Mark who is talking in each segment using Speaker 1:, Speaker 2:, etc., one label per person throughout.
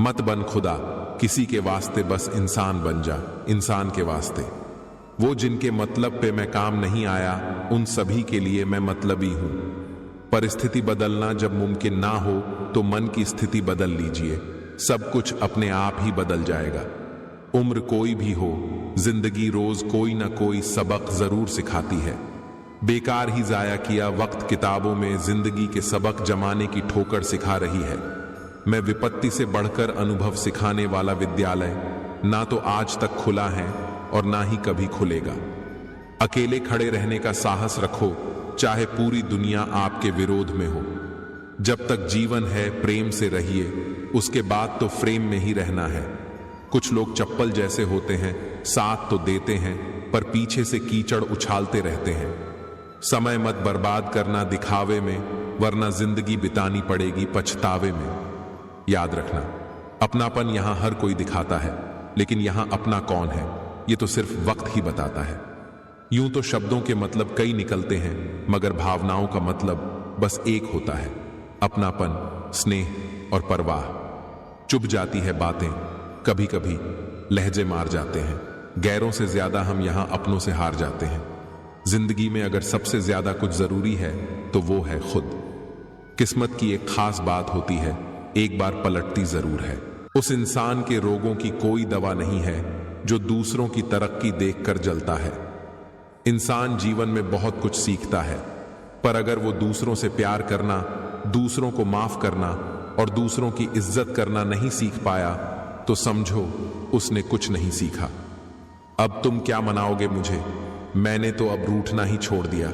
Speaker 1: मत बन खुदा किसी के वास्ते, बस इंसान बन जा इंसान के वास्ते। वो जिनके मतलब पे मैं काम नहीं आया, उन सभी के लिए मैं मतलबी हूं। परिस्थिति बदलना जब मुमकिन ना हो तो मन की स्थिति बदल लीजिए, सब कुछ अपने आप ही बदल जाएगा। उम्र कोई भी हो, जिंदगी रोज कोई ना कोई सबक जरूर सिखाती है। बेकार ही जाया किया वक्त किताबों में जिंदगी के सबक जमाने की ठोकर सिखा रही है। मैं विपत्ति से बढ़कर अनुभव सिखाने वाला विद्यालय ना तो आज तक खुला है और ना ही कभी खुलेगा। अकेले खड़े रहने का साहस रखो, चाहे पूरी दुनिया आपके विरोध में हो। जब तक जीवन है प्रेम से रहिए, उसके बाद तो फ्रेम में ही रहना है। कुछ लोग चप्पल जैसे होते हैं, साथ तो देते हैं पर पीछे से कीचड़ उछालते रहते हैं। समय मत बर्बाद करना दिखावे में, वरना जिंदगी बितानी पड़ेगी पछतावे में। याद रखना, अपनापन यहां हर कोई दिखाता है, लेकिन यहां अपना कौन है ये तो सिर्फ वक्त ही बताता है। यूं तो शब्दों के मतलब कई निकलते हैं, मगर भावनाओं का मतलब बस एक होता है, अपनापन, स्नेह और परवाह। चुप जाती है बातें, कभी कभी लहजे मार जाते हैं। गैरों से ज्यादा हम यहां अपनों से हार जाते हैं। जिंदगी में अगर सबसे ज्यादा कुछ जरूरी है तो वो है खुद। किस्मत की एक खास बात होती है, एक बार पलटती जरूर है। उस इंसान के रोगों की कोई दवा नहीं है जो दूसरों की तरक्की देखकर जलता है। इंसान जीवन में बहुत कुछ सीखता है, पर अगर वो दूसरों से प्यार करना, दूसरों को माफ करना और दूसरों की इज्जत करना नहीं सीख पाया तो समझो उसने कुछ नहीं सीखा। अब तुम क्या मनाओगे मुझे? मैंने तो अब रूठना ही छोड़ दिया।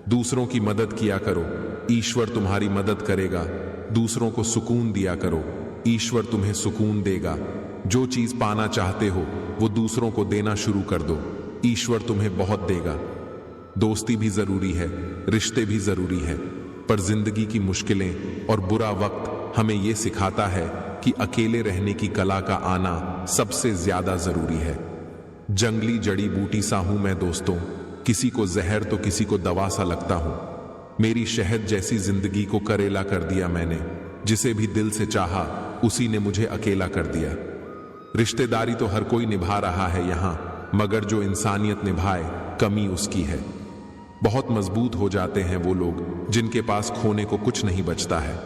Speaker 1: दूसरों की मदद किया करो, ईश्वर तुम्हारी मदद करेगा। दूसरों को सुकून दिया करो, ईश्वर तुम्हें सुकून देगा। जो चीज पाना चाहते हो वो दूसरों को देना शुरू कर दो, ईश्वर तुम्हें बहुत देगा। दोस्ती भी जरूरी है, रिश्ते भी जरूरी है, पर जिंदगी की मुश्किलें और बुरा वक्त हमें यह सिखाता है कि अकेले रहने की कला का आना सबसे ज्यादा जरूरी है। जंगली जड़ी बूटी सा हूं मैं दोस्तों, किसी को जहर तो किसी को दवा सा लगता हूं। मेरी शहद जैसी जिंदगी को करेला कर दिया मैंने, जिसे भी दिल से चाहा उसी ने मुझे अकेला कर दिया। रिश्तेदारी तो हर कोई निभा रहा है यहां, मगर जो इंसानियत निभाए कमी उसकी है। बहुत मजबूत हो जाते हैं वो लोग जिनके पास खोने को कुछ नहीं बचता है।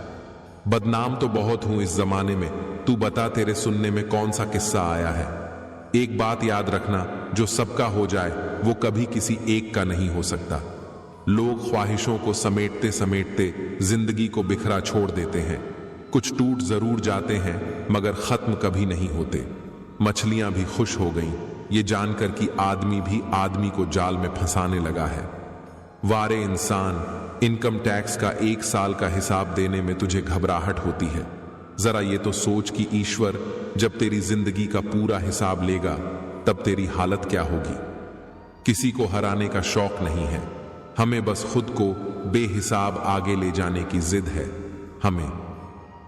Speaker 1: बदनाम तो बहुत हूं इस जमाने में, तू बता तेरे सुनने में कौन सा किस्सा आया है। एक बात याद रखना, जो सबका हो जाए वो कभी किसी एक का नहीं हो सकता। लोग ख्वाहिशों को समेटते समेटते जिंदगी को बिखरा छोड़ देते हैं। कुछ टूट जरूर जाते हैं मगर खत्म कभी नहीं होते। मछलियां भी खुश हो गईं ये जानकर कि आदमी भी आदमी को जाल में फंसाने लगा है। वारे इंसान, इनकम टैक्स का 1 साल का हिसाब देने में तुझे घबराहट होती है। जरा ये तो सोच कि ईश्वर जब तेरी जिंदगी का पूरा हिसाब लेगा तब तेरी हालत क्या होगी। किसी को हराने का शौक नहीं है, हमें बस खुद को बेहिसाब आगे ले जाने की जिद है। हमें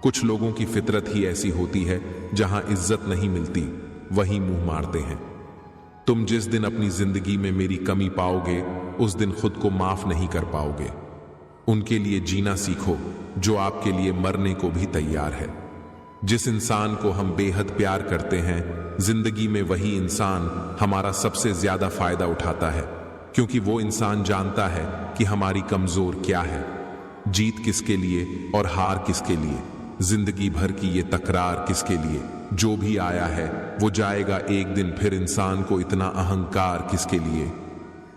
Speaker 1: कुछ लोगों की फितरत ही ऐसी होती है, जहां इज्जत नहीं मिलती वहीं मुंह मारते हैं। तुम जिस दिन अपनी जिंदगी में मेरी कमी पाओगे उस दिन खुद को माफ नहीं कर पाओगे। उनके लिए जीना सीखो जो आपके लिए मरने को भी तैयार है। जिस इंसान को हम बेहद प्यार करते हैं, जिंदगी में वही इंसान हमारा सबसे ज्यादा फायदा उठाता है, क्योंकि वो इंसान जानता है कि हमारी कमजोर क्या है, जीत किसके लिए और हार किसके लिए, जिंदगी भर की ये तकरार किसके लिए। जो भी आया है वो जाएगा एक दिन, फिर इंसान को इतना अहंकार किसके लिए।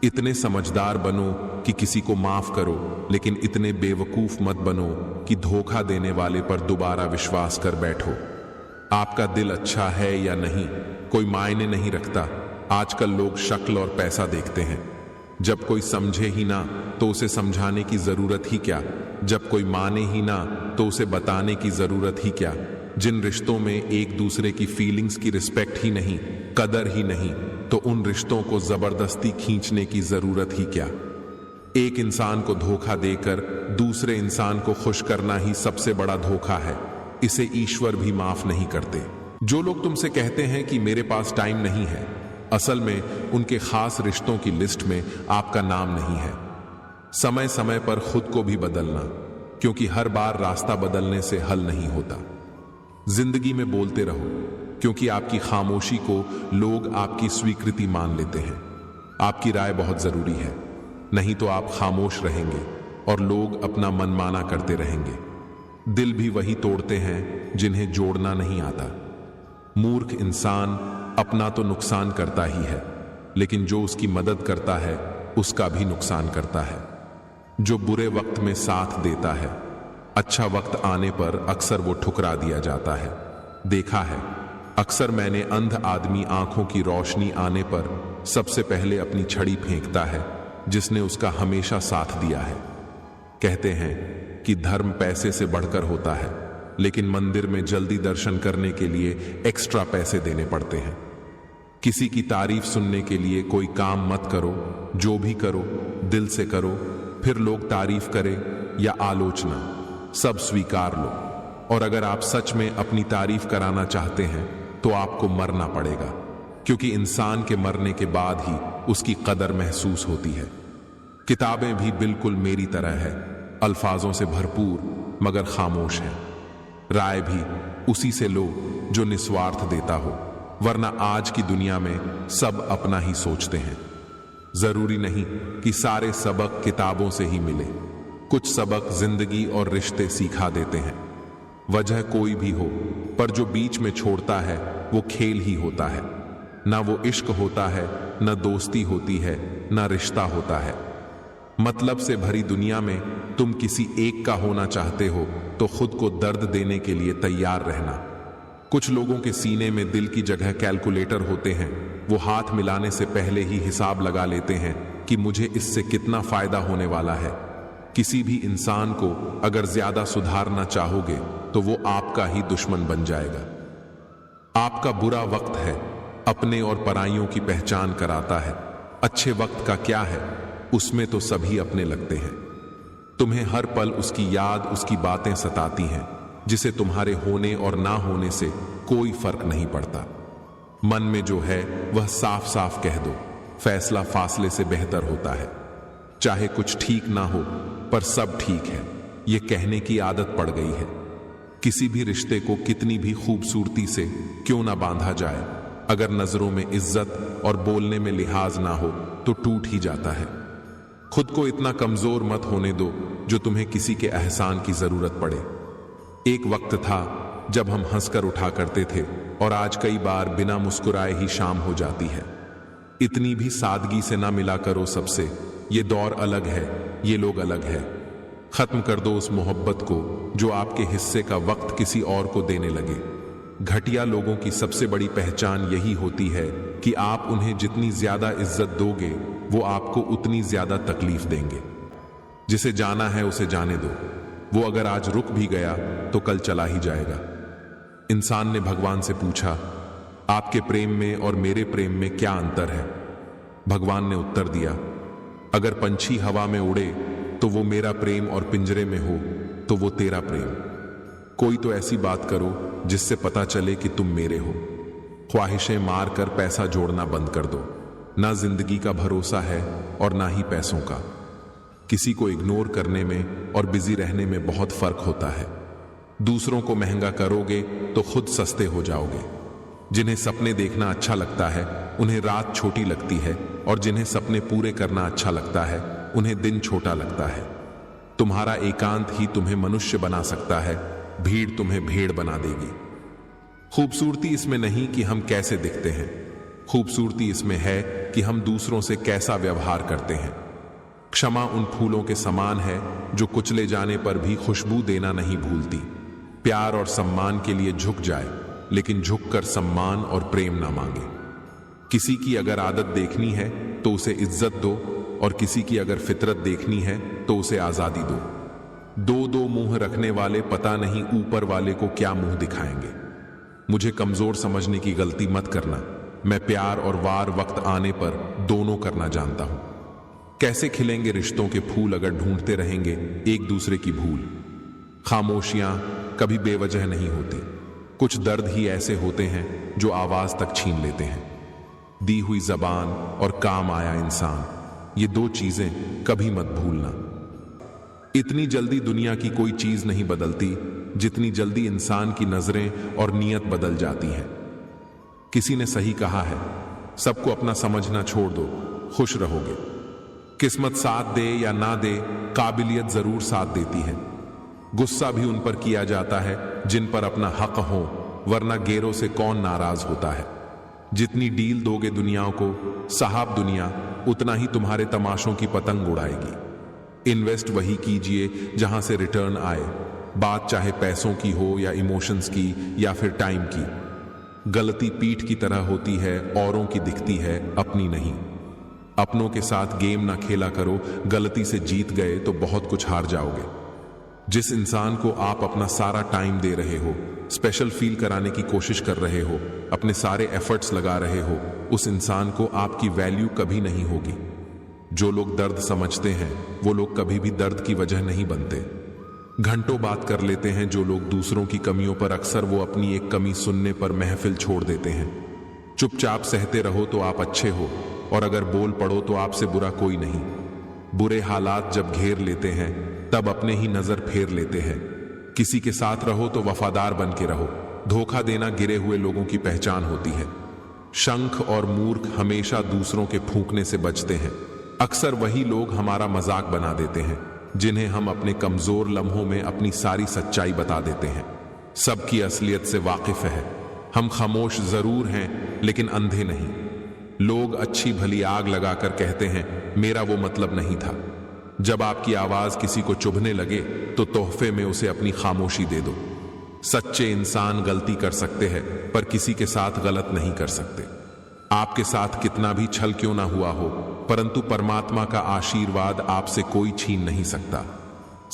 Speaker 1: इतने समझदार बनो कि किसी को माफ करो, लेकिन इतने बेवकूफ मत बनो कि धोखा देने वाले पर दोबारा विश्वास कर बैठो। आपका दिल अच्छा है या नहीं कोई मायने नहीं रखता। आजकल लोग शक्ल और पैसा देखते हैं। जब कोई समझे ही ना तो उसे समझाने की जरूरत ही क्या। जब कोई माने ही ना तो उसे बताने की जरूरत ही क्या। जिन रिश्तों में एक दूसरे की फीलिंग्स की रिस्पेक्ट ही नहीं, कदर ही नहीं, तो उन रिश्तों को जबरदस्ती खींचने की जरूरत ही क्या। एक इंसान को धोखा देकर दूसरे इंसान को खुश करना ही सबसे बड़ा धोखा है। इसे ईश्वर भी माफ नहीं करते। जो लोग तुमसे कहते हैं कि मेरे पास टाइम नहीं है, असल में उनके खास रिश्तों की लिस्ट में आपका नाम नहीं है। समय समय पर खुद को भी बदलना, क्योंकि हर बार रास्ता बदलने से हल नहीं होता। जिंदगी में बोलते रहो, क्योंकि आपकी खामोशी को लोग आपकी स्वीकृति मान लेते हैं। आपकी राय बहुत जरूरी है, नहीं तो आप खामोश रहेंगे और लोग अपना मनमाना करते रहेंगे। दिल भी वही तोड़ते हैं जिन्हें जोड़ना नहीं आता। मूर्ख इंसान अपना तो नुकसान करता ही है, लेकिन जो उसकी मदद करता है उसका भी नुकसान करता है। जो बुरे वक्त में साथ देता है, अच्छा वक्त आने पर अक्सर वो ठुकरा दिया जाता है। देखा है, अक्सर मैंने अंध आदमी आंखों की रोशनी आने पर सबसे पहले अपनी छड़ी फेंकता है जिसने उसका हमेशा साथ दिया है। कहते हैं कि धर्म पैसे से बढ़कर होता है, लेकिन मंदिर में जल्दी दर्शन करने के लिए एक्स्ट्रा पैसे देने पड़ते हैं। किसी की तारीफ सुनने के लिए कोई काम मत करो, जो भी करो दिल से करो, फिर लोग तारीफ करें या आलोचना, सब स्वीकार लो। और अगर आप सच में अपनी तारीफ कराना चाहते हैं तो आपको मरना पड़ेगा, क्योंकि इंसान के मरने के बाद ही उसकी कदर महसूस होती है। किताबें भी बिल्कुल मेरी तरह है, अल्फाजों से भरपूर मगर खामोश है। राय भी उसी से लो जो निस्वार्थ देता हो, वरना आज की दुनिया में सब अपना ही सोचते हैं। जरूरी नहीं कि सारे सबक किताबों से ही मिले, कुछ सबक जिंदगी और रिश्ते सिखा देते हैं। वजह कोई भी हो, पर जो बीच में छोड़ता है वो खेल ही होता है। ना वो इश्क होता है, ना दोस्ती होती है, ना रिश्ता होता है। मतलब से भरी दुनिया में तुम किसी एक का होना चाहते हो तो खुद को दर्द देने के लिए तैयार रहना। कुछ लोगों के सीने में दिल की जगह कैलकुलेटर होते हैं। वो हाथ मिलाने से पहले ही हिसाब लगा लेते हैं कि मुझे इससे कितना फायदा होने वाला है। किसी भी इंसान को अगर ज्यादा सुधारना चाहोगे तो वो आपका ही दुश्मन बन जाएगा। आपका बुरा वक्त है, अपने और पराइयों की पहचान कराता है। अच्छे वक्त का क्या है, उसमें तो सभी अपने लगते हैं। तुम्हें हर पल उसकी याद, उसकी बातें सताती हैं, जिसे तुम्हारे होने और ना होने से कोई फर्क नहीं पड़ता। मन में जो है वह साफ साफ कह दो, फैसला फासले से बेहतर होता है। चाहे कुछ ठीक ना हो पर सब ठीक है, ये कहने की आदत पड़ गई है। किसी भी रिश्ते को कितनी भी खूबसूरती से क्यों ना बांधा जाए, अगर नजरों में इज्जत और बोलने में लिहाज ना हो तो टूट ही जाता है। खुद को इतना कमजोर मत होने दो जो तुम्हें किसी के एहसान की जरूरत पड़े। एक वक्त था जब हम हंसकर उठा करते थे, और आज कई बार बिना मुस्कुराए ही शाम हो जाती है। इतनी भी सादगी से ना मिला करो सबसे, ये दौर अलग है, ये लोग अलग है। खत्म कर दो उस मोहब्बत को जो आपके हिस्से का वक्त किसी और को देने लगे। घटिया लोगों की सबसे बड़ी पहचान यही होती है कि आप उन्हें जितनी ज्यादा इज्जत दोगे वो आपको उतनी ज्यादा तकलीफ देंगे। जिसे जाना है उसे जाने दो, वो अगर आज रुक भी गया तो कल चला ही जाएगा। इंसान ने भगवान से पूछा, आपके प्रेम में और मेरे प्रेम में क्या अंतर है? भगवान ने उत्तर दिया, अगर पंछी हवा में उड़े तो वो मेरा प्रेम, और पिंजरे में हो तो वो तेरा प्रेम। कोई तो ऐसी बात करो जिससे पता चले कि तुम मेरे हो। ख्वाहिशें मार कर पैसा जोड़ना बंद कर दो। ना जिंदगी का भरोसा है और ना ही पैसों का। किसी को इग्नोर करने में और बिजी रहने में बहुत फर्क होता है। दूसरों को महंगा करोगे तो खुद सस्ते हो जाओगे। जिन्हें सपने देखना अच्छा लगता है उन्हें रात छोटी लगती है, और जिन्हें सपने पूरे करना अच्छा लगता है उन्हें दिन छोटा लगता है। तुम्हारा एकांत ही तुम्हें मनुष्य बना सकता है, भीड़ तुम्हें भेड़ बना देगी। खूबसूरती इसमें नहीं कि हम कैसे दिखते हैं, खूबसूरती इसमें है कि हम दूसरों से कैसा व्यवहार करते हैं। क्षमा उन फूलों के समान है जो कुचले जाने पर भी खुशबू देना नहीं भूलती। प्यार और सम्मान के लिए झुक जाए, लेकिन झुककर सम्मान और प्रेम ना मांगे। किसी की अगर आदत देखनी है तो उसे इज्जत दो, और किसी की अगर फितरत देखनी है तो उसे आजादी दो। दो दो मुंह रखने वाले पता नहीं ऊपर वाले को क्या मुंह दिखाएंगे। मुझे कमजोर समझने की गलती मत करना। मैं प्यार और वार वक्त आने पर दोनों करना जानता हूं। कैसे खिलेंगे रिश्तों के फूल अगर ढूंढते रहेंगे एक दूसरे की भूल। खामोशियां कभी बेवजह नहीं होती, कुछ दर्द ही ऐसे होते हैं जो आवाज तक छीन लेते हैं। दी हुई जबान और काम आया इंसान, ये दो चीजें कभी मत भूलना। इतनी जल्दी दुनिया की कोई चीज नहीं बदलती, जितनी जल्दी इंसान की नजरें और नीयत बदल जाती है। किसी ने सही कहा है, सबको अपना समझना छोड़ दो, खुश रहोगे। किस्मत साथ दे या ना दे, काबिलियत जरूर साथ देती है। गुस्सा भी उन पर किया जाता है जिन पर अपना हक हो, वरना गैरों से कौन नाराज होता है। जितनी डील दोगे दुनिया को, साहब दुनिया उतना ही तुम्हारे तमाशों की पतंग उड़ाएगी। इन्वेस्ट वही कीजिए जहां से रिटर्न आए, बात चाहे पैसों की हो या इमोशंस की या फिर टाइम की। गलती पीठ की तरह होती है, औरों की दिखती है, अपनी नहीं। अपनों के साथ गेम ना खेला करो, गलती से जीत गए तो बहुत कुछ हार जाओगे। जिस इंसान को आप अपना सारा टाइम दे रहे हो, स्पेशल फील कराने की कोशिश कर रहे हो, अपने सारे एफर्ट्स लगा रहे हो, उस इंसान को आपकी वैल्यू कभी नहीं होगी। जो लोग दर्द समझते हैं वो लोग कभी भी दर्द की वजह नहीं बनते। घंटों बात कर लेते हैं जो लोग दूसरों की कमियों पर, अक्सर वो अपनी एक कमी सुनने पर महफिल छोड़ देते हैं। चुपचाप सहते रहो तो आप अच्छे हो, और अगर बोल पड़ो तो आपसे बुरा कोई नहीं। बुरे हालात जब घेर लेते हैं तब अपने ही नजर फेर लेते हैं। किसी के साथ रहो तो वफादार बन के रहो। धोखा देना गिरे हुए लोगों की पहचान होती है। शंख और मूर्ख हमेशा दूसरों के फूंकने से बचते हैं। अक्सर वही लोग हमारा मजाक बना देते हैं जिन्हें हम अपने कमजोर लम्हों में अपनी सारी सच्चाई बता देते हैं। सबकी असलियत से वाकिफ है। हम खामोश जरूर हैं लेकिन अंधे नहीं। लोग अच्छी भली आग लगाकर कहते हैं मेरा वो मतलब नहीं था। जब आपकी आवाज किसी को चुभने लगे तो तोहफे में उसे अपनी खामोशी दे दो। सच्चे इंसान गलती कर सकते हैं पर किसी के साथ गलत नहीं कर सकते। आपके साथ कितना भी छल क्यों ना हुआ हो, परंतु परमात्मा का आशीर्वाद आपसे कोई छीन नहीं सकता।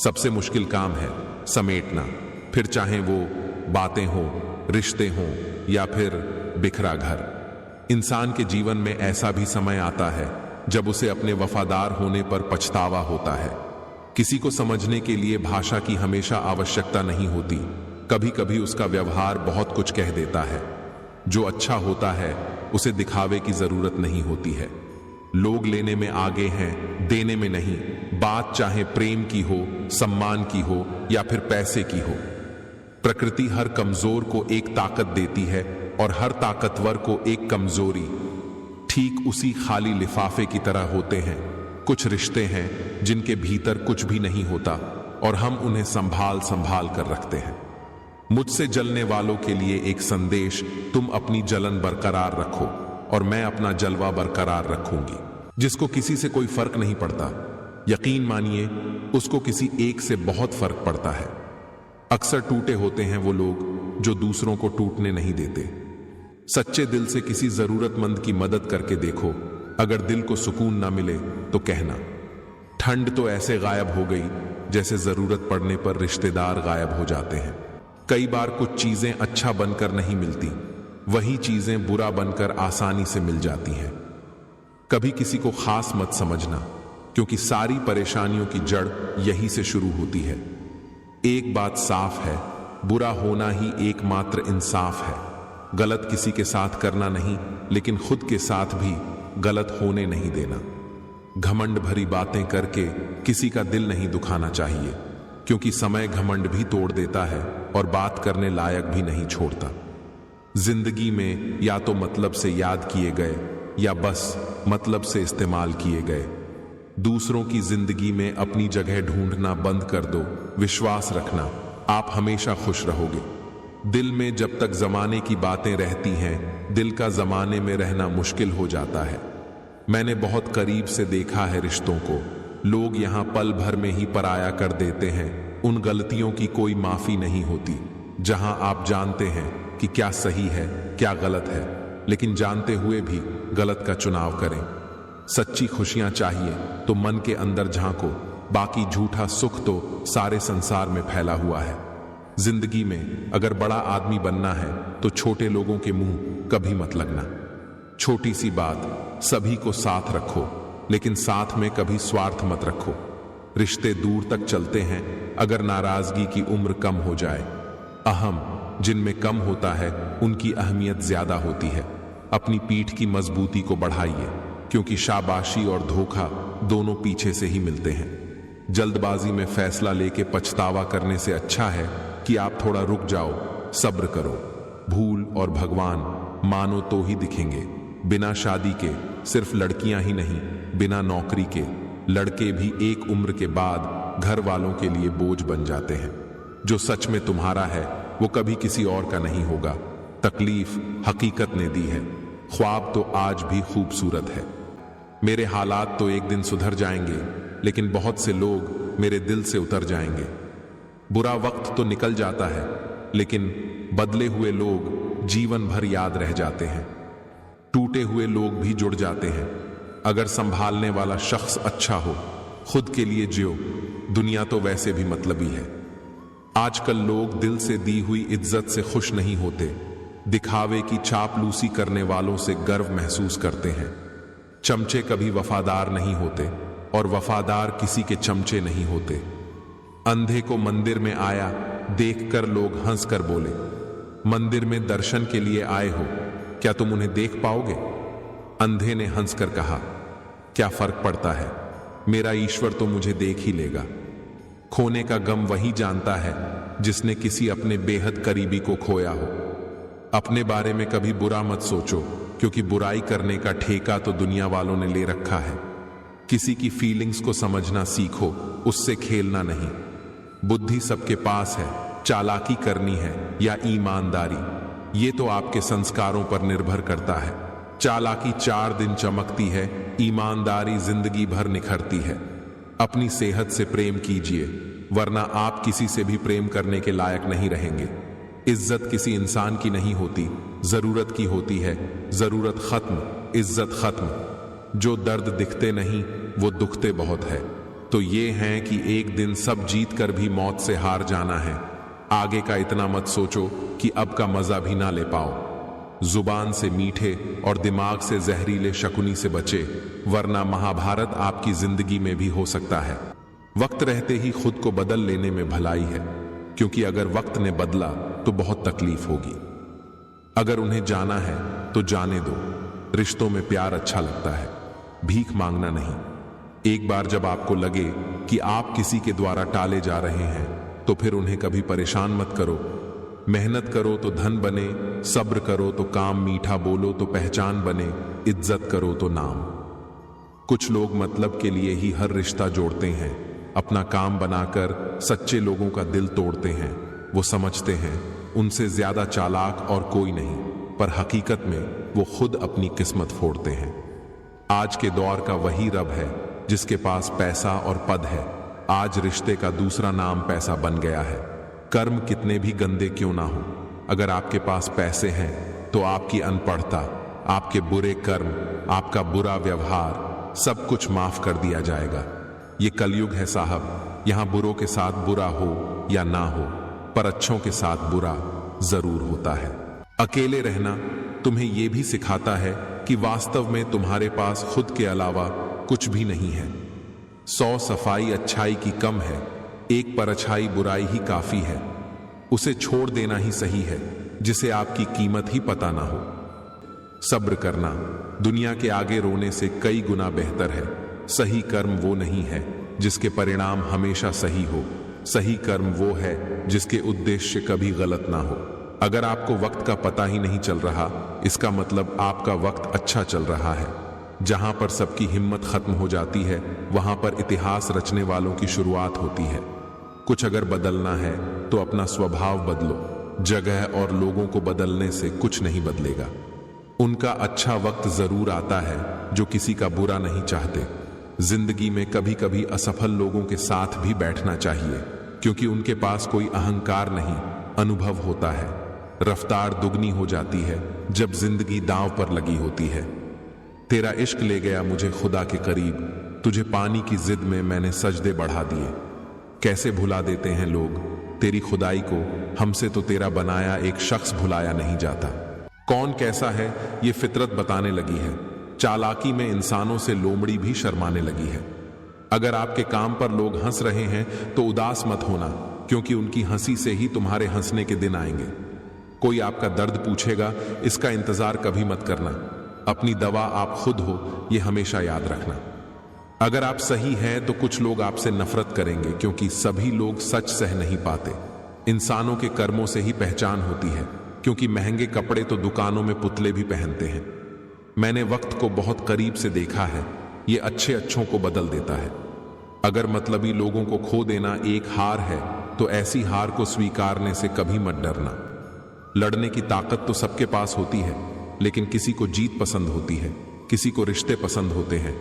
Speaker 1: सबसे मुश्किल काम है समेटना, फिर चाहे वो बातें हो, रिश्ते हों या फिर बिखरा घर। इंसान के जीवन में ऐसा भी समय आता है जब उसे अपने वफादार होने पर पछतावा होता है। किसी को समझने के लिए भाषा की हमेशा आवश्यकता नहीं होती। कभी कभी उसका व्यवहार बहुत कुछ कह देता है। जो अच्छा होता है उसे दिखावे की जरूरत नहीं होती है। लोग लेने में आगे हैं, देने में नहीं। बात चाहे प्रेम की हो, सम्मान की हो या फिर पैसे की हो। प्रकृति हर कमजोर को एक ताकत देती है और हर ताकतवर को एक कमजोरी। ठीक उसी खाली लिफाफे की तरह होते हैं कुछ रिश्ते हैं जिनके भीतर कुछ भी नहीं होता और हम उन्हें संभाल संभाल कर रखते हैं। मुझसे जलने वालों के लिए एक संदेश, तुम अपनी जलन बरकरार रखो और मैं अपना जलवा बरकरार रखूंगी। जिसको किसी से कोई फर्क नहीं पड़ता, यकीन मानिए उसको किसी एक से बहुत फर्क पड़ता है। अक्सर टूटे होते हैं वो लोग जो दूसरों को टूटने नहीं देते। सच्चे दिल से किसी जरूरतमंद की मदद करके देखो। अगर दिल को सुकून ना मिले तो कहना। ठंड तो ऐसे गायब हो गई जैसे जरूरत पड़ने पर रिश्तेदार गायब हो जाते हैं। कई बार कुछ चीजें अच्छा बनकर नहीं मिलती, वही चीजें बुरा बनकर आसानी से मिल जाती हैं। कभी किसी को खास मत समझना, क्योंकि सारी परेशानियों की जड़ यही से शुरू होती है। एक बात साफ है, बुरा होना ही एकमात्र इंसाफ है। गलत किसी के साथ करना नहीं, लेकिन खुद के साथ भी गलत होने नहीं देना। घमंड भरी बातें करके किसी का दिल नहीं दुखाना चाहिए, क्योंकि समय घमंड भी तोड़ देता है और बात करने लायक भी नहीं छोड़ता। जिंदगी में या तो मतलब से याद किए गए या बस मतलब से इस्तेमाल किए गए। दूसरों की जिंदगी में अपनी जगह ढूंढना बंद कर दो। विश्वास रखना, आप हमेशा खुश रहोगे। दिल में जब तक जमाने की बातें रहती हैं, दिल का जमाने में रहना मुश्किल हो जाता है। मैंने बहुत करीब से देखा है रिश्तों को। लोग यहां पल भर में ही पराया कर देते हैं। उन गलतियों की कोई माफी नहीं होती। जहां आप जानते हैं कि क्या सही है क्या गलत है, लेकिन जानते हुए भी गलत का चुनाव करें। सच्ची खुशियां चाहिए तो मन के अंदर झांको, बाकी झूठा सुख तो सारे संसार में फैला हुआ है। जिंदगी में अगर बड़ा आदमी बनना है तो छोटे लोगों के मुंह कभी मत लगना। छोटी सी बात, सभी को साथ रखो, लेकिन साथ में कभी स्वार्थ मत रखो। रिश्ते दूर तक चलते हैं अगर नाराजगी की उम्र कम हो जाए। अहम जिनमें कम होता है उनकी अहमियत ज्यादा होती है। अपनी पीठ की मजबूती को बढ़ाइए, क्योंकि शाबाशी और धोखा दोनों पीछे से ही मिलते हैं। जल्दबाजी में फैसला लेके पछतावा करने से अच्छा है कि आप थोड़ा रुक जाओ, सब्र करो। भूल और भगवान मानो तो ही दिखेंगे। बिना शादी के सिर्फ लड़कियां ही नहीं, बिना नौकरी के लड़के भी एक उम्र के बाद घर वालों के लिए बोझ बन जाते हैं। जो सच में तुम्हारा है वो कभी किसी और का नहीं होगा। तकलीफ हकीकत ने दी है, ख्वाब तो आज भी खूबसूरत है। मेरे हालात तो एक दिन सुधर जाएंगे, लेकिन बहुत से लोग मेरे दिल से उतर जाएंगे। बुरा वक्त तो निकल जाता है, लेकिन बदले हुए लोग जीवन भर याद रह जाते हैं। टूटे हुए लोग भी जुड़ जाते हैं। अगर संभालने वाला शख्स अच्छा हो, खुद के लिए जियो, दुनिया तो वैसे भी मतलबी है। आजकल लोग दिल से दी हुई इज्जत से खुश नहीं होते, दिखावे की चापलूसी करने वालों से गर्व महसूस करते हैं। चमचे कभी वफादार नहीं होते और वफादार किसी के चमचे नहीं होते। अंधे को मंदिर में आया देखकर लोग हंसकर बोले, मंदिर में दर्शन के लिए आए हो, क्या तुम उन्हें देख पाओगे? अंधे ने हंसकर कहा, क्या फर्क पड़ता है, मेरा ईश्वर तो मुझे देख ही लेगा। खोने का गम वही जानता है जिसने किसी अपने बेहद करीबी को खोया हो। अपने बारे में कभी बुरा मत सोचो, क्योंकि बुराई करने का ठेका तो दुनिया वालों ने ले रखा है। किसी की फीलिंग्स को समझना सीखो, उससे खेलना नहीं। बुद्धि सबके पास है, चालाकी करनी है या ईमानदारी, ये तो आपके संस्कारों पर निर्भर करता है। चालाकी 4 दिन चमकती है, ईमानदारी जिंदगी भर निखरती है। अपनी सेहत से प्रेम कीजिए, वरना आप किसी से भी प्रेम करने के लायक नहीं रहेंगे। इज्जत किसी इंसान की नहीं होती, जरूरत की होती है। जरूरत खत्म, इज्जत खत्म। जो दर्द दिखते नहीं वो दुखते बहुत है। तो ये हैं कि एक दिन सब जीत कर भी मौत से हार जाना है। आगे का इतना मत सोचो कि अब का मजा भी ना ले पाओ। जुबान से मीठे और दिमाग से जहरीले शकुनी से बचे, वरना महाभारत आपकी जिंदगी में भी हो सकता है। वक्त रहते ही खुद को बदल लेने में भलाई है, क्योंकि अगर वक्त ने बदला तो बहुत तकलीफ होगी। अगर उन्हें जाना है तो जाने दो। रिश्तों में प्यार अच्छा लगता है, भीख मांगना नहीं। एक बार जब आपको लगे कि आप किसी के द्वारा टाले जा रहे हैं, तो फिर उन्हें कभी परेशान मत करो। मेहनत करो तो धन बने, सब्र करो तो काम मीठा, बोलो तो पहचान बने, इज्जत करो तो नाम। कुछ लोग मतलब के लिए ही हर रिश्ता जोड़ते हैं, अपना काम बनाकर सच्चे लोगों का दिल तोड़ते हैं। वो समझते हैं उनसे ज्यादा चालाक और कोई नहीं, पर हकीकत में वो खुद अपनी किस्मत फोड़ते हैं। आज के दौर का वही रब है जिसके पास पैसा और पद है। आज रिश्ते का दूसरा नाम पैसा बन गया है। कर्म कितने भी गंदे क्यों ना हो, अगर आपके पास पैसे हैं तो आपकी अनपढ़ता, आपके बुरे कर्म, आपका बुरा व्यवहार, सब कुछ माफ कर दिया जाएगा। ये कलयुग है साहब, यहां बुरों के साथ बुरा हो या ना हो, पर अच्छों के साथ बुरा जरूर होता है। अकेले रहना तुम्हें यह भी सिखाता है कि वास्तव में तुम्हारे पास खुद के अलावा कुछ भी नहीं है। 100 सफाई अच्छाई की कम है, एक परछाई बुराई ही काफी है। उसे छोड़ देना ही सही है जिसे आपकी कीमत ही पता ना हो। सब्र करना दुनिया के आगे रोने से कई गुना बेहतर है। सही कर्म वो नहीं है जिसके परिणाम हमेशा सही हो। सही कर्म वो है जिसके उद्देश्य कभी गलत ना हो। अगर आपको वक्त का पता ही नहीं चल रहा, इसका मतलब आपका वक्त अच्छा चल रहा है। जहां पर सबकी हिम्मत खत्म हो जाती है, वहां पर इतिहास रचने वालों की शुरुआत होती है। कुछ अगर बदलना है तो अपना स्वभाव बदलो। जगह और लोगों को बदलने से कुछ नहीं बदलेगा। उनका अच्छा वक्त जरूर आता है जो किसी का बुरा नहीं चाहते। जिंदगी में कभी कभी असफल लोगों के साथ भी बैठना चाहिए, क्योंकि उनके पास कोई अहंकार नहीं, अनुभव होता है। रफ्तार दुगनी हो जाती है जब जिंदगी दांव पर लगी होती है। तेरा इश्क ले गया मुझे खुदा के करीब, तुझे पानी की जिद में मैंने सजदे बढ़ा दिए। कैसे भुला देते हैं लोग तेरी खुदाई को, हमसे तो तेरा बनाया एक शख्स भुलाया नहीं जाता। कौन कैसा है ये फितरत बताने लगी है। चालाकी में इंसानों से लोमड़ी भी शर्माने लगी है। अगर आपके काम पर लोग हंस रहे हैं तो उदास मत होना, क्योंकि उनकी हंसी से ही तुम्हारे हंसने के दिन आएंगे। कोई आपका दर्द पूछेगा, इसका इंतजार कभी मत करना। अपनी दवा आप खुद हो, ये हमेशा याद रखना। अगर आप सही हैं तो कुछ लोग आपसे नफरत करेंगे, क्योंकि सभी लोग सच सह नहीं पाते। इंसानों के कर्मों से ही पहचान होती है, क्योंकि महंगे कपड़े तो दुकानों में पुतले भी पहनते हैं। मैंने वक्त को बहुत करीब से देखा है, ये अच्छे अच्छों को बदल देता है। अगर मतलबी लोगों को खो देना एक हार है, तो ऐसी हार को स्वीकारने से कभी मत डरना। लड़ने की ताकत तो सबके पास होती है, लेकिन किसी को जीत पसंद होती है, किसी को रिश्ते पसंद होते हैं।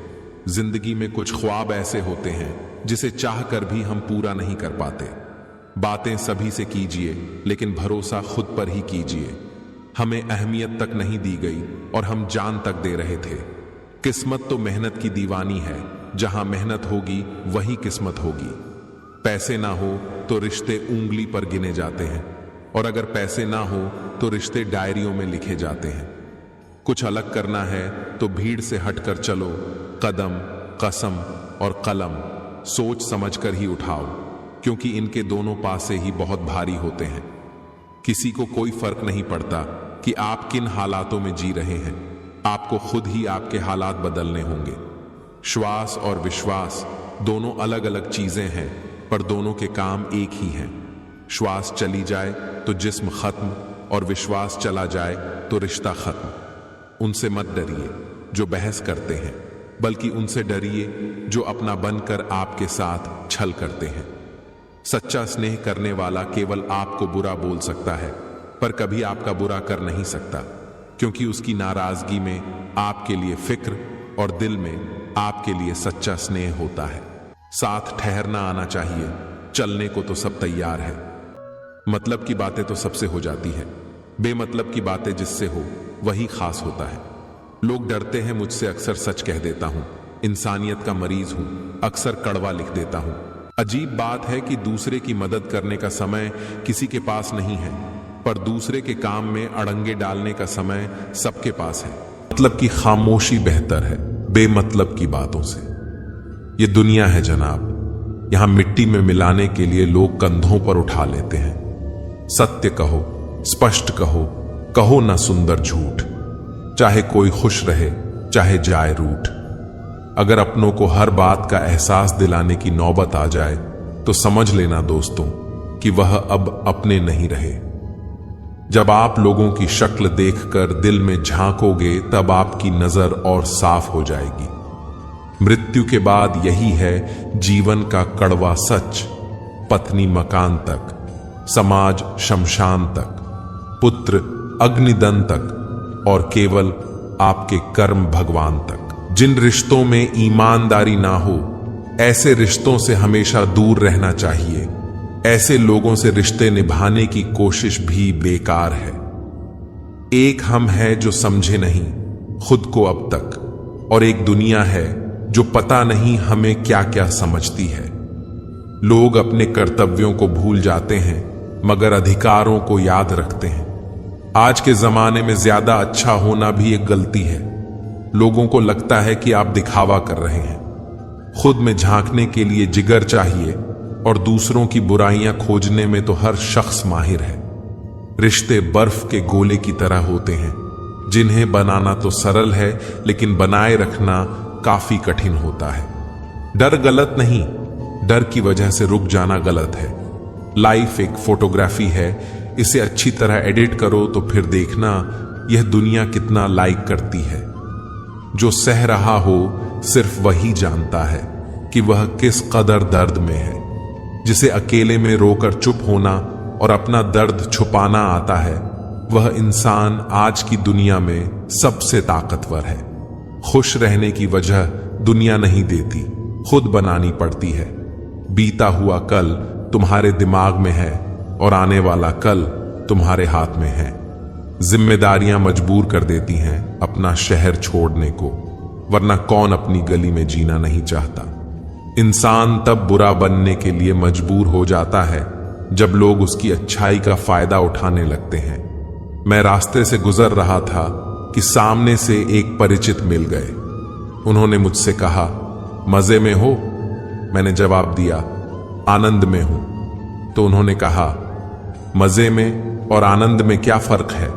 Speaker 1: जिंदगी में कुछ ख्वाब ऐसे होते हैं जिसे चाह कर भी हम पूरा नहीं कर पाते। बातें सभी से कीजिए, लेकिन भरोसा खुद पर ही कीजिए। हमें अहमियत तक नहीं दी गई और हम जान तक दे रहे थे। किस्मत तो मेहनत की दीवानी है, जहां मेहनत होगी वही किस्मत होगी। पैसे ना हो तो रिश्ते उंगली पर गिने जाते हैं, और अगर पैसे ना हो तो रिश्ते डायरियों में लिखे जाते हैं। कुछ अलग करना है तो भीड़ से हटकर चलो, कदम, कसम और कलम सोच समझकर ही उठाओ, क्योंकि इनके दोनों पासे ही बहुत भारी होते हैं। किसी को कोई फर्क नहीं पड़ता कि आप किन हालातों में जी रहे हैं, आपको खुद ही आपके हालात बदलने होंगे। श्वास और विश्वास दोनों अलग अलग चीजें हैं, पर दोनों के काम एक ही हैं। श्वास चली जाए तो जिस्म खत्म, और विश्वास चला जाए तो रिश्ता खत्म। उनसे मत डरिए जो बहस करते हैं, बल्कि उनसे डरिए जो अपना बनकर आपके साथ छल करते हैं। सच्चा स्नेह करने वाला केवल आपको बुरा बोल सकता है, पर कभी आपका बुरा कर नहीं सकता, क्योंकि उसकी नाराजगी में आपके लिए फिक्र और दिल में आपके लिए सच्चा स्नेह होता है। साथ ठहरना आना चाहिए, चलने को तो सब तैयार है। मतलब की बातें तो सबसे हो जाती है, बेमतलब की बातें जिससे हो वही खास होता है। लोग डरते हैं मुझसे, अक्सर सच कह देता हूं। इंसानियत का मरीज हूं, अक्सर कड़वा लिख देता हूं। अजीब बात है कि दूसरे की मदद करने का समय किसी के पास नहीं है, पर दूसरे के काम में अड़ंगे डालने का समय सबके पास है। मतलब की खामोशी बेहतर है बेमतलब की बातों से। ये दुनिया है जनाब, यहां मिट्टी में मिलाने के लिए लोग कंधों पर उठा लेते हैं। सत्य कहो, स्पष्ट कहो, कहो ना सुंदर झूठ, चाहे कोई खुश रहे चाहे जाए रूठ। अगर अपनों को हर बात का एहसास दिलाने की नौबत आ जाए तो समझ लेना दोस्तों कि वह अब अपने नहीं रहे। जब आप लोगों की शक्ल देखकर दिल में झांकोगे, तब आपकी नजर और साफ हो जाएगी। मृत्यु के बाद यही है जीवन का कड़वा सच। पत्नी मकान तक, समाज शमशान तक, पुत्र अग्निदन तक, और केवल आपके कर्म भगवान तक। जिन रिश्तों में ईमानदारी ना हो, ऐसे रिश्तों से हमेशा दूर रहना चाहिए। ऐसे लोगों से रिश्ते निभाने की कोशिश भी बेकार है। एक हम है जो समझे नहीं खुद को अब तक, और एक दुनिया है जो पता नहीं हमें क्या क्या समझती है। लोग अपने कर्तव्यों को भूल जाते हैं, मगर अधिकारों को याद रखते हैं। आज के जमाने में ज्यादा अच्छा होना भी एक गलती है। लोगों को लगता है कि आप दिखावा कर रहे हैं। खुद में झांकने के लिए जिगर चाहिए, और दूसरों की बुराइयां खोजने में तो हर शख्स माहिर है। रिश्ते बर्फ के गोले की तरह होते हैं, जिन्हें बनाना तो सरल है, लेकिन बनाए रखना काफी कठिन होता है। डर गलत नहीं, डर की वजह से रुक जाना गलत है। लाइफ एक फोटोग्राफी है, इसे अच्छी तरह एडिट करो तो फिर देखना यह दुनिया कितना लाइक करती है। जो सह रहा हो सिर्फ वही जानता है कि वह किस कदर दर्द में है। जिसे अकेले में रोकर चुप होना और अपना दर्द छुपाना आता है, वह इंसान आज की दुनिया में सबसे ताकतवर है। खुश रहने की वजह दुनिया नहीं देती, खुद बनानी पड़ती है। बीता हुआ कल तुम्हारे दिमाग में है, और आने वाला कल तुम्हारे हाथ में है। जिम्मेदारियां मजबूर कर देती हैं अपना शहर छोड़ने को, वरना कौन अपनी गली में जीना नहीं चाहता। इंसान तब बुरा बनने के लिए मजबूर हो जाता है जब लोग उसकी अच्छाई का फायदा उठाने लगते हैं। मैं रास्ते से गुजर रहा था कि सामने से एक परिचित मिल गए। उन्होंने मुझसे कहा, मजे में हो? मैंने जवाब दिया, आनंद में हूं। तो उन्होंने कहा, मजे में और आनंद में क्या फर्क है?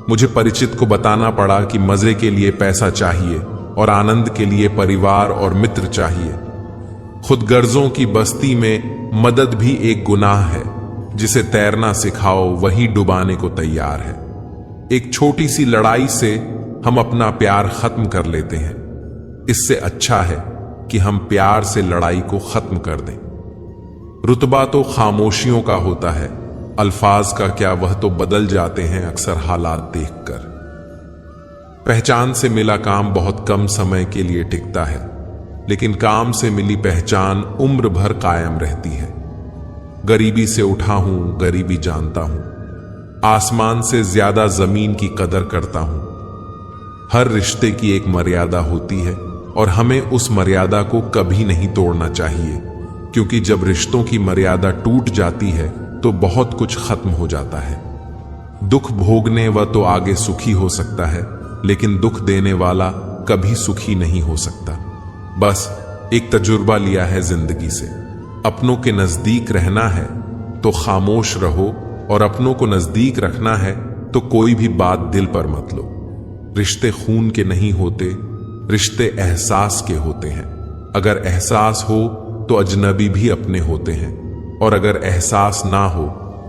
Speaker 1: मुझे परिचित को बताना पड़ा कि मजे के लिए पैसा चाहिए और आनंद के लिए परिवार और मित्र चाहिए। खुद गर्जों की बस्ती में मदद भी एक गुनाह है। जिसे तैरना सिखाओ वही डुबाने को तैयार है। एक छोटी सी लड़ाई से हम अपना प्यार खत्म कर लेते हैं। इससे अच्छा है कि हम प्यार से लड़ाई को खत्म कर दें। रुतबा तो खामोशियों का होता है, अल्फाज का क्या, वह तो बदल जाते हैं अक्सर हालात देखकर। पहचान से मिला काम बहुत कम समय के लिए टिकता है, लेकिन काम से मिली पहचान उम्र भर कायम रहती है। गरीबी से उठा हूं, गरीबी जानता हूं, आसमान से ज्यादा जमीन की कदर करता हूं। हर रिश्ते की एक मर्यादा होती है और हमें उस मर्यादा को कभी नहीं तोड़ना चाहिए, क्योंकि जब रिश्तों की मर्यादा टूट जाती है तो बहुत कुछ खत्म हो जाता है। दुख भोगने व तो आगे सुखी हो सकता है, लेकिन दुख देने वाला कभी सुखी नहीं हो सकता। बस एक तजुर्बा लिया है जिंदगी से। अपनों के नजदीक रहना है तो खामोश रहो, और अपनों को नजदीक रखना है तो कोई भी बात दिल पर मत लो। रिश्ते खून के नहीं होते, रिश्ते एहसास के होते हैं। अगर एहसास हो तो अजनबी भी अपने होते हैं, और अगर एहसास ना हो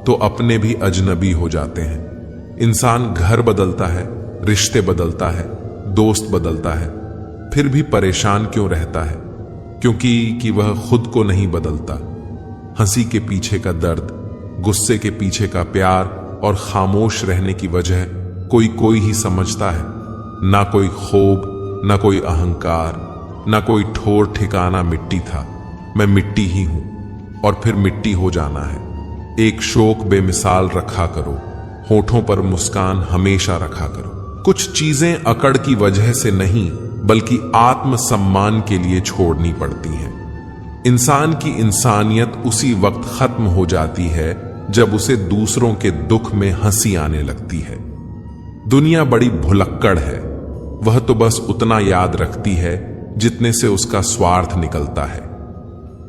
Speaker 1: तो अपने भी अजनबी हो जाते हैं। इंसान घर बदलता है, रिश्ते बदलता है, दोस्त बदलता है, फिर भी परेशान क्यों रहता है? क्योंकि वह खुद को नहीं बदलता। हंसी के पीछे का दर्द, गुस्से के पीछे का प्यार और खामोश रहने की वजह कोई कोई ही समझता है। ना कोई खूब, ना कोई अहंकार, ना कोई ठोर ठिकाना मिट्टी था। मैं मिट्टी ही हूं और फिर मिट्टी हो जाना है। एक शोक बेमिसाल रखा करो, होठों पर मुस्कान हमेशा रखा करो। कुछ चीजें अकड़ की वजह से नहीं, बल्कि आत्मसम्मान के लिए छोड़नी पड़ती हैं। इंसान की इंसानियत उसी वक्त खत्म हो जाती है जब उसे दूसरों के दुख में हंसी आने लगती है। दुनिया बड़ी भुलक्कड़ है, वह तो बस उतना याद रखती है जितने से उसका स्वार्थ निकलता है।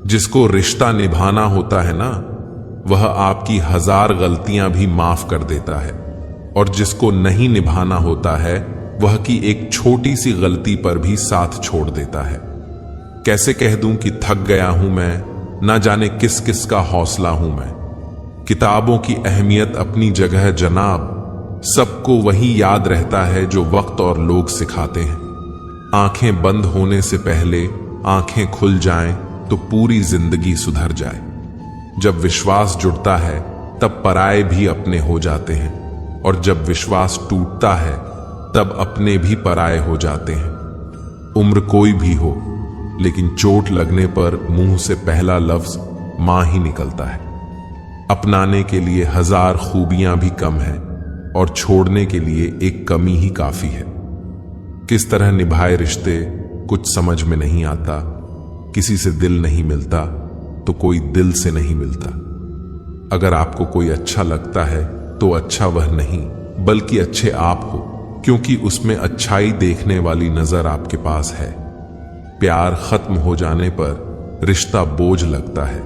Speaker 1: जिसको रिश्ता निभाना होता है ना, वह आपकी 1000 गलतियां भी माफ कर देता है, और जिसको नहीं निभाना होता है वह की एक छोटी सी गलती पर भी साथ छोड़ देता है। कैसे कह दूं कि थक गया हूं मैं, ना जाने किस किस का हौसला हूं मैं। किताबों की अहमियत अपनी जगह जनाब, सबको वही याद रहता है जो वक्त और लोग सिखाते हैं। आंखें बंद होने से पहले आंखें खुल जाएं तो पूरी जिंदगी सुधर जाए। जब विश्वास जुड़ता है तब पराये भी अपने हो जाते हैं, और जब विश्वास टूटता है तब अपने भी पराये हो जाते हैं। उम्र कोई भी हो, लेकिन चोट लगने पर मुंह से पहला लफ्ज मां ही निकलता है। अपनाने के लिए 1000 खूबियां भी कम है, और छोड़ने के लिए एक कमी ही काफी है। किस तरह निभाए रिश्ते कुछ समझ में नहीं आता। किसी से दिल नहीं मिलता तो कोई दिल से नहीं मिलता। अगर आपको कोई अच्छा लगता है तो अच्छा वह नहीं, बल्कि अच्छे आप हो, क्योंकि उसमें अच्छाई देखने वाली नजर आपके पास है। प्यार खत्म हो जाने पर रिश्ता बोझ लगता है,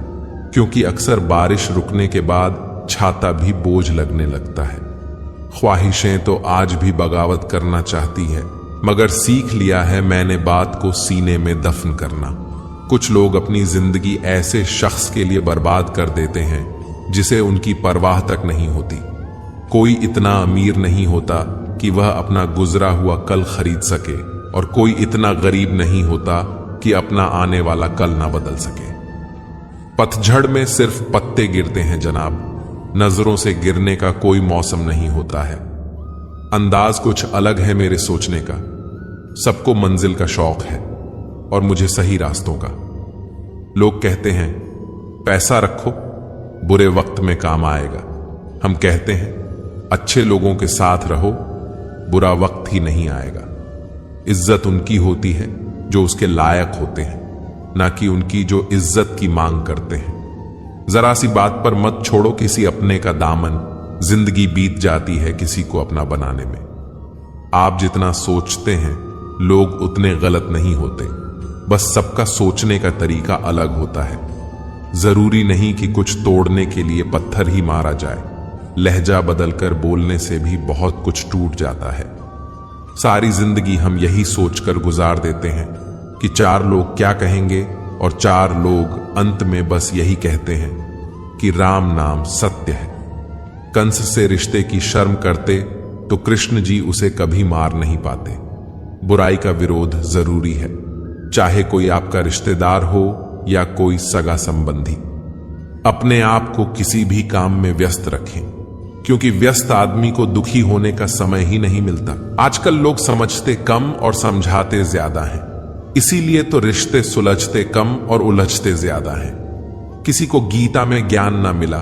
Speaker 1: क्योंकि अक्सर बारिश रुकने के बाद छाता भी बोझ लगने लगता है। ख्वाहिशें तो आज भी बगावत करना चाहती है, मगर सीख लिया है मैंने बात को सीने में दफन करना। कुछ लोग अपनी जिंदगी ऐसे शख्स के लिए बर्बाद कर देते हैं जिसे उनकी परवाह तक नहीं होती। कोई इतना अमीर नहीं होता कि वह अपना गुजरा हुआ कल खरीद सके, और कोई इतना गरीब नहीं होता कि अपना आने वाला कल ना बदल सके। पतझड़ में सिर्फ पत्ते गिरते हैं जनाब, नजरों से गिरने का कोई मौसम नहीं होता है। अंदाज कुछ अलग है मेरे सोचने का। सबको मंजिल का शौक है और मुझे सही रास्तों का। लोग कहते हैं पैसा रखो, बुरे वक्त में काम आएगा। हम कहते हैं अच्छे लोगों के साथ रहो, बुरा वक्त ही नहीं आएगा। इज्जत उनकी होती है जो उसके लायक होते हैं, ना कि उनकी जो इज्जत की मांग करते हैं। जरा सी बात पर मत छोड़ो किसी अपने का दामन, जिंदगी बीत जाती है किसी को अपना बनाने में। आप जितना सोचते हैं लोग उतने गलत नहीं होते, बस सबका सोचने का तरीका अलग होता है। जरूरी नहीं कि कुछ तोड़ने के लिए पत्थर ही मारा जाए, लहजा बदलकर बोलने से भी बहुत कुछ टूट जाता है। सारी जिंदगी हम यही सोचकर गुजार देते हैं कि 4 लोग क्या कहेंगे, और 4 लोग अंत में बस यही कहते हैं कि राम नाम सत्य है। कंस से रिश्ते की शर्म करते तो कृष्ण जी उसे कभी मार नहीं पाते। बुराई का विरोध जरूरी है, चाहे कोई आपका रिश्तेदार हो या कोई सगा संबंधी। अपने आप को किसी भी काम में व्यस्त रखें, क्योंकि व्यस्त आदमी को दुखी होने का समय ही नहीं मिलता। आजकल लोग समझते कम और समझाते ज्यादा हैं, इसीलिए तो रिश्ते सुलझते कम और उलझते ज्यादा हैं। किसी को गीता में ज्ञान ना मिला,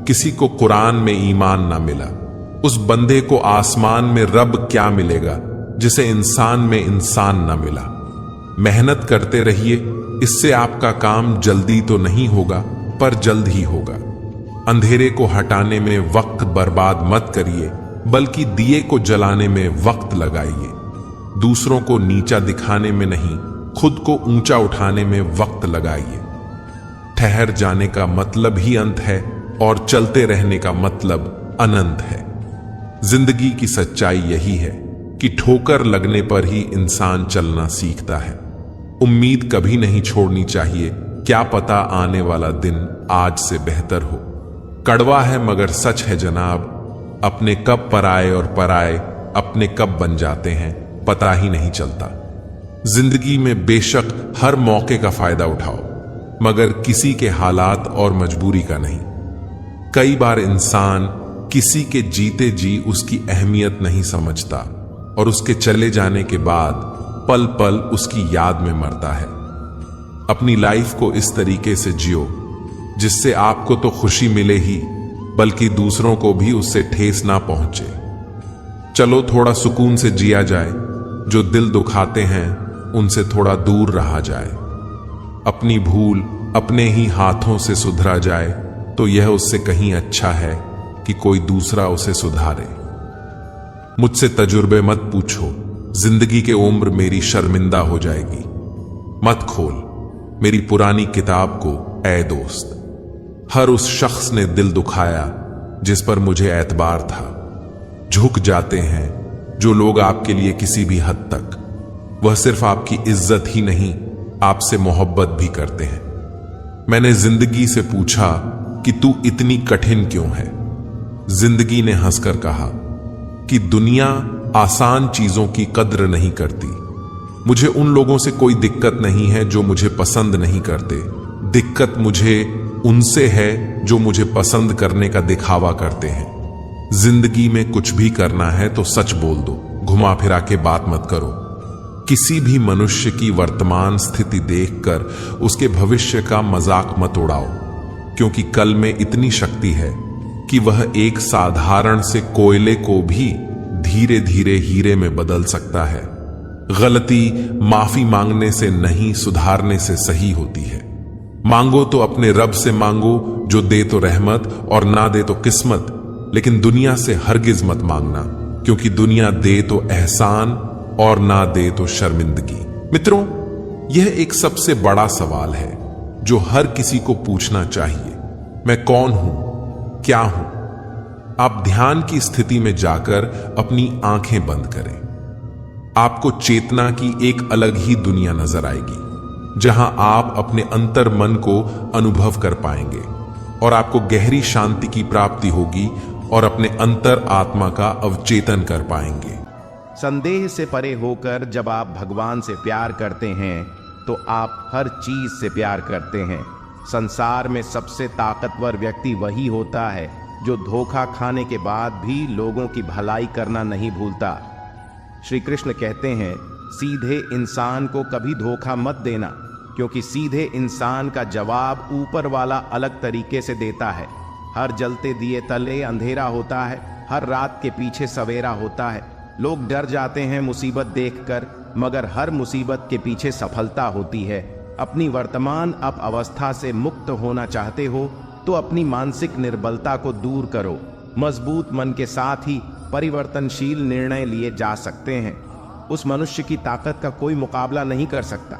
Speaker 1: किसी को कुरान में ईमान ना मिला। उस बंदे को आसमान में रब क्या मिलेगा जिसे इंसान में इंसान ना मिला। मेहनत करते रहिए, इससे आपका काम जल्दी तो नहीं होगा पर जल्द ही होगा। अंधेरे को हटाने में वक्त बर्बाद मत करिए, बल्कि दिए को जलाने में वक्त लगाइए। दूसरों को नीचा दिखाने में नहीं, खुद को ऊंचा उठाने में वक्त लगाइए। ठहर जाने का मतलब ही अंत है और चलते रहने का मतलब अनंत है। जिंदगी की सच्चाई यही है कि ठोकर लगने पर ही इंसान चलना सीखता है। उम्मीद कभी नहीं छोड़नी चाहिए, क्या पता आने वाला दिन आज से बेहतर हो। कड़वा है मगर सच है जनाब, अपने कब पराए और पराए अपने कब बन जाते हैं पता ही नहीं चलता। जिंदगी में बेशक हर मौके का फायदा उठाओ, मगर किसी के हालात और मजबूरी का नहीं। कई बार इंसान किसी के जीते जी उसकी अहमियत नहीं समझता और उसके चले जाने के बाद पल पल उसकी याद में मरता है। अपनी लाइफ को इस तरीके से जियो जिससे आपको तो खुशी मिले ही, बल्कि दूसरों को भी उससे ठेस ना पहुंचे। चलो थोड़ा सुकून से जिया जाए, जो दिल दुखाते हैं उनसे थोड़ा दूर रहा जाए। अपनी भूल अपने ही हाथों से सुधरा जाए तो यह उससे कहीं अच्छा है कि कोई दूसरा उसे सुधारे। मुझसे तजुर्बे मत पूछो, जिंदगी के उम्र मेरी शर्मिंदा हो जाएगी। मत खोल मेरी पुरानी किताब को ऐ दोस्त। हर उस शख्स ने दिल दुखाया जिस पर मुझे एतबार था। झुक जाते हैं जो लोग आपके लिए किसी भी हद तक। वह सिर्फ आपकी इज्जत ही नहीं, आपसे मोहब्बत भी करते हैं। मैंने जिंदगी से पूछा कि तू इतनी कठिन क्यों है। जिंदगी ने हंसकर कहा कि दुनिया आसान चीजों की कद्र नहीं करती। मुझे उन लोगों से कोई दिक्कत नहीं है जो मुझे पसंद नहीं करते। दिक्कत मुझे उनसे है जो मुझे पसंद करने का दिखावा करते हैं। जिंदगी में कुछ भी करना है तो सच बोल दो, घुमा फिरा के बात मत करो। किसी भी मनुष्य की वर्तमान स्थिति देखकर उसके भविष्य का मजाक मत उड़ाओ, क्योंकि कल में इतनी शक्ति है कि वह एक साधारण से कोयले को भी धीरे धीरे हीरे में बदल सकता है। गलती माफी मांगने से नहीं, सुधारने से सही होती है। मांगो तो अपने रब से मांगो, जो दे तो रहमत और ना दे तो किस्मत, लेकिन दुनिया से हरगिज मत मांगना, क्योंकि दुनिया दे तो एहसान और ना दे तो शर्मिंदगी। मित्रों, यह एक सबसे बड़ा सवाल है जो हर किसी को पूछना चाहिए। मैं कौन हूं, क्या हूं? आप ध्यान की स्थिति में जाकर अपनी आंखें बंद करें। आपको चेतना की एक अलग ही दुनिया नजर आएगी, जहां आप अपने अंतर मन को अनुभव कर पाएंगे और आपको गहरी शांति की प्राप्ति होगी और अपने अंतर आत्मा का अवचेतन कर पाएंगे।
Speaker 2: संदेह से परे होकर जब आप भगवान से प्यार करते हैं तो आप हर चीज से प्यार करते हैं। संसार में सबसे ताकतवर व्यक्ति वही होता है जो धोखा खाने के बाद भी लोगों की भलाई करना नहीं भूलता। श्री कृष्ण कहते हैं, सीधे इंसान को कभी धोखा मत देना, क्योंकि सीधे इंसान का जवाब ऊपर वाला अलग तरीके से देता है। हर जलते दिए तले अंधेरा होता है, हर रात के पीछे सवेरा होता है। लोग डर जाते हैं मुसीबत देखकर, मगर हर मुसीबत के पीछे सफलता होती है। अपनी वर्तमान अवस्था से मुक्त होना चाहते हो तो अपनी मानसिक निर्बलता को दूर करो। मजबूत मन के साथ ही परिवर्तनशील निर्णय लिए जा सकते हैं। उस मनुष्य की ताकत का कोई मुकाबला नहीं कर सकता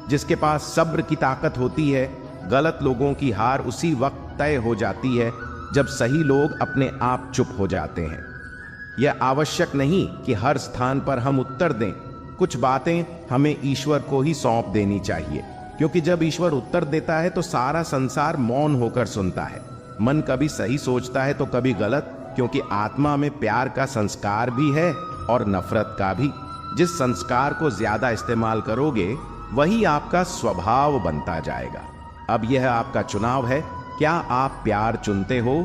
Speaker 2: जिसके पास सब्र की ताकत होती है। गलत लोगों की हार उसी वक्त तय हो जाती है जब सही लोग अपने आप चुप हो जाते हैं। यह आवश्यक नहीं कि हर स्थान पर हम उत्तर दें। कुछ बातें हमें ईश्वर को ही सौंप देनी चाहिए, क्योंकि जब ईश्वर उत्तर देता है तो सारा संसार मौन होकर सुनता है। मन कभी सही सोचता है तो कभी गलत, क्योंकि आत्मा में प्यार का संस्कार भी है और नफरत का भी। जिस संस्कार को ज्यादा इस्तेमाल करोगे वही आपका स्वभाव बनता जाएगा। अब यह आपका चुनाव है, क्या आप प्यार चुनते हो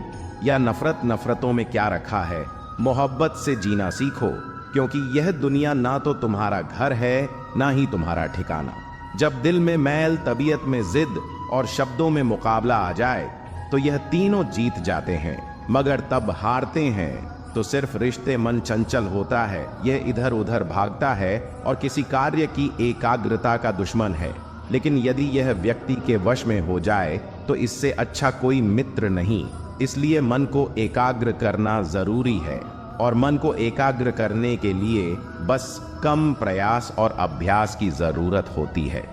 Speaker 2: या नफरत? नफरतों में क्या रखा है? मोहब्बत से जीना सीखो, क्योंकि यह दुनिया ना तो तुम्हारा घर है ना ही तुम्हारा ठिकाना। जब दिल में मैल, तबीयत में जिद और शब्दों में मुकाबला आ जाए तो यह तीनों जीत जाते हैं, मगर तब हारते हैं तो सिर्फ रिश्ते। मन चंचल होता है, यह इधर उधर भागता है और किसी कार्य की एकाग्रता का दुश्मन है। लेकिन यदि यह व्यक्ति के वश में हो जाए तो इससे अच्छा कोई मित्र नहीं। इसलिए मन को एकाग्र करना जरूरी है, और मन को एकाग्र करने के लिए बस कम प्रयास और अभ्यास की जरूरत होती है।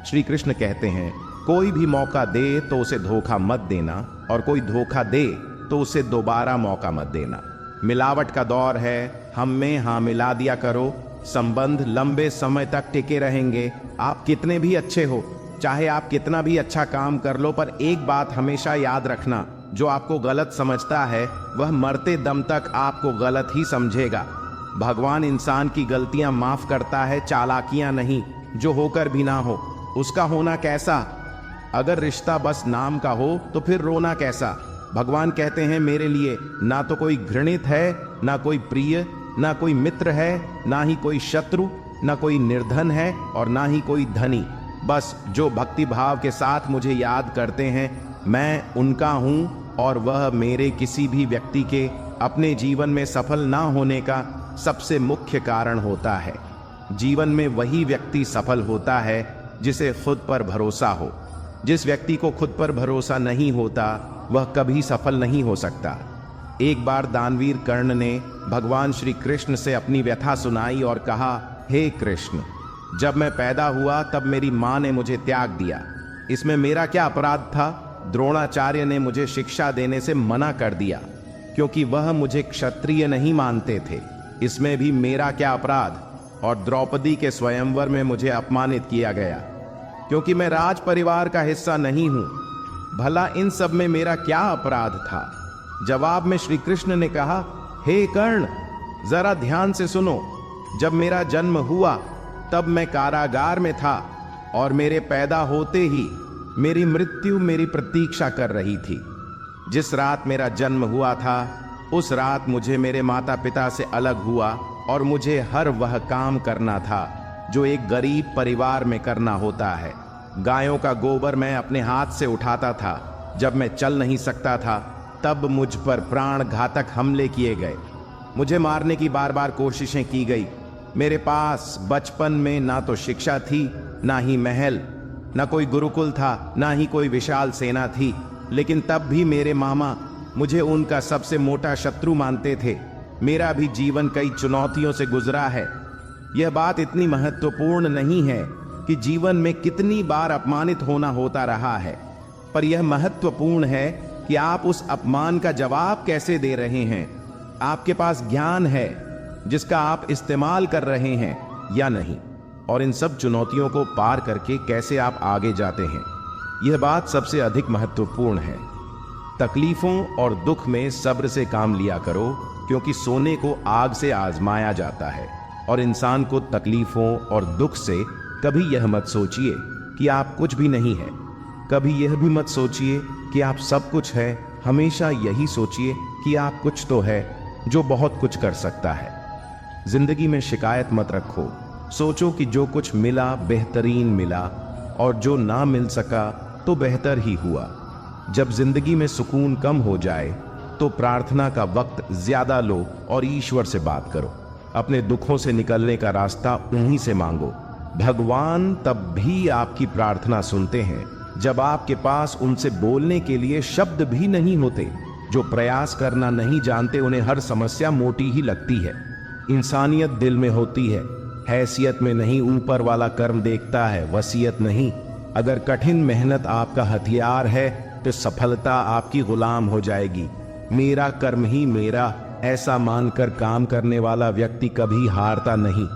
Speaker 2: श्री कृष्ण कहते हैं, कोई भी मौका दे तो उसे धोखा मत देना, और कोई धोखा दे तो उसे दोबारा मौका मत देना। मिलावट का दौर है, हम में हाँ मिला दिया करो, संबंध लंबे समय तक टिके रहेंगे। आप कितने भी अच्छे हो, चाहे आप कितना भी अच्छा काम कर लो, पर एक बात हमेशा याद रखना, जो आपको गलत समझता है वह मरते दम तक आपको गलत ही समझेगा। भगवान इंसान की गलतियां माफ करता है, चालाकियां नहीं। जो होकर भी ना हो उसका होना कैसा? अगर रिश्ता बस नाम का हो तो फिर रोना कैसा? भगवान कहते हैं, मेरे लिए ना तो कोई घृणित है, ना कोई प्रिय, ना कोई मित्र है, ना ही कोई शत्रु, ना कोई निर्धन है और ना ही कोई धनी। बस जो भक्ति भाव के साथ मुझे याद करते हैं, मैं उनका हूं, और वह मेरे किसी भी व्यक्ति के अपने जीवन में सफल ना होने का सबसे मुख्य कारण होता है। जीवन में वही व्यक्ति सफल होता है जिसे खुद पर भरोसा हो। जिस व्यक्ति को खुद पर भरोसा नहीं होता वह कभी सफल नहीं हो सकता। एक बार दानवीर कर्ण ने भगवान श्री कृष्ण से अपनी व्यथा सुनाई और कहा, हे कृष्ण, जब मैं पैदा हुआ तब मेरी मां ने मुझे त्याग दिया। इसमें मेरा क्या अपराध था? द्रोणाचार्य ने मुझे शिक्षा देने से मना कर दिया क्योंकि वह मुझे क्षत्रिय नहीं मानते थे। इसमें भी मेरा क्या अपराध? और द्रौपदी के स्वयंवर में मुझे अपमानित किया गया क्योंकि मैं राज परिवार का हिस्सा नहीं हूं। भला इन सब में मेरा क्या अपराध था? जवाब में श्री कृष्ण ने कहा, हे कर्ण, जरा ध्यान से सुनो। जब मेरा जन्म हुआ तब मैं कारागार में था और मेरे पैदा होते ही मेरी मृत्यु मेरी प्रतीक्षा कर रही थी। जिस रात मेरा जन्म हुआ था उस रात मुझे मेरे माता पिता से अलग हुआ और मुझे हर वह काम करना था जो एक गरीब परिवार में करना होता है। गायों का गोबर मैं अपने हाथ से उठाता था। जब मैं चल नहीं सकता था तब मुझ पर प्राण घातक हमले किए गए। मुझे मारने की बार बार कोशिशें की गई। मेरे पास बचपन में ना तो शिक्षा थी, ना ही महल, ना कोई गुरुकुल था, ना ही कोई विशाल सेना थी। लेकिन तब भी मेरे मामा मुझे उनका सबसे मोटा शत्रु मानते थे। मेरा भी जीवन कई चुनौतियों से गुजरा है। यह बात इतनी महत्वपूर्ण नहीं है कि जीवन में कितनी बार अपमानित होना होता रहा है, पर यह महत्वपूर्ण है कि आप उस अपमान का जवाब कैसे दे रहे हैं। आपके पास ज्ञान है जिसका आप इस्तेमाल कर रहे हैं या नहीं, और इन सब चुनौतियों को पार करके कैसे आप आगे जाते हैं, यह बात सबसे अधिक महत्वपूर्ण है। तकलीफों और दुख में सब्र से काम लिया करो, क्योंकि सोने को आग से आजमाया जाता है। और इंसान को तकलीफों और दुख से कभी यह मत सोचिए कि आप कुछ भी नहीं है, कभी यह भी मत सोचिए कि आप सब कुछ है। हमेशा यही सोचिए कि आप कुछ तो है जो बहुत कुछ कर सकता है। जिंदगी में शिकायत मत रखो। सोचो कि जो कुछ मिला बेहतरीन मिला, और जो ना मिल सका तो बेहतर ही हुआ। जब जिंदगी में सुकून कम हो जाए तो प्रार्थना का वक्त ज्यादा लो और ईश्वर से बात करो। अपने दुखों से निकलने का रास्ता उन्हीं से मांगो। भगवान तब भी आपकी प्रार्थना सुनते हैं जब आपके पास उनसे बोलने के लिए शब्द भी नहीं होते। जो प्रयास करना नहीं जानते उन्हें हर समस्या मोटी ही लगती है। इंसानियत दिल में होती है, हैसियत में नहीं। ऊपर वाला कर्म देखता है, वसीयत नहीं। अगर कठिन मेहनत आपका हथियार है तो सफलता आपकी गुलाम हो जाएगी। मेरा कर्म ही मेरा, ऐसा मानकर काम करने वाला व्यक्ति कभी हारता नहीं।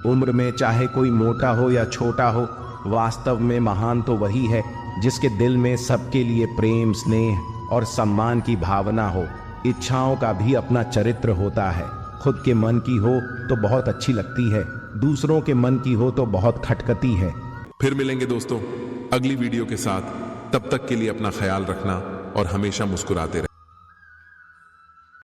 Speaker 2: उम्र में चाहे कोई मोटा हो या छोटा हो, वास्तव में महान तो वही है जिसके दिल में सबके लिए प्रेम, स्नेह और सम्मान की भावना हो। इच्छाओं का भी अपना चरित्र होता है। खुद के मन की हो तो बहुत अच्छी लगती है, दूसरों के मन की हो तो बहुत खटकती है।
Speaker 1: फिर मिलेंगे दोस्तों अगली वीडियो के साथ। तब तक के लिए अपना ख्याल रखना और हमेशा मुस्कुराते रहें।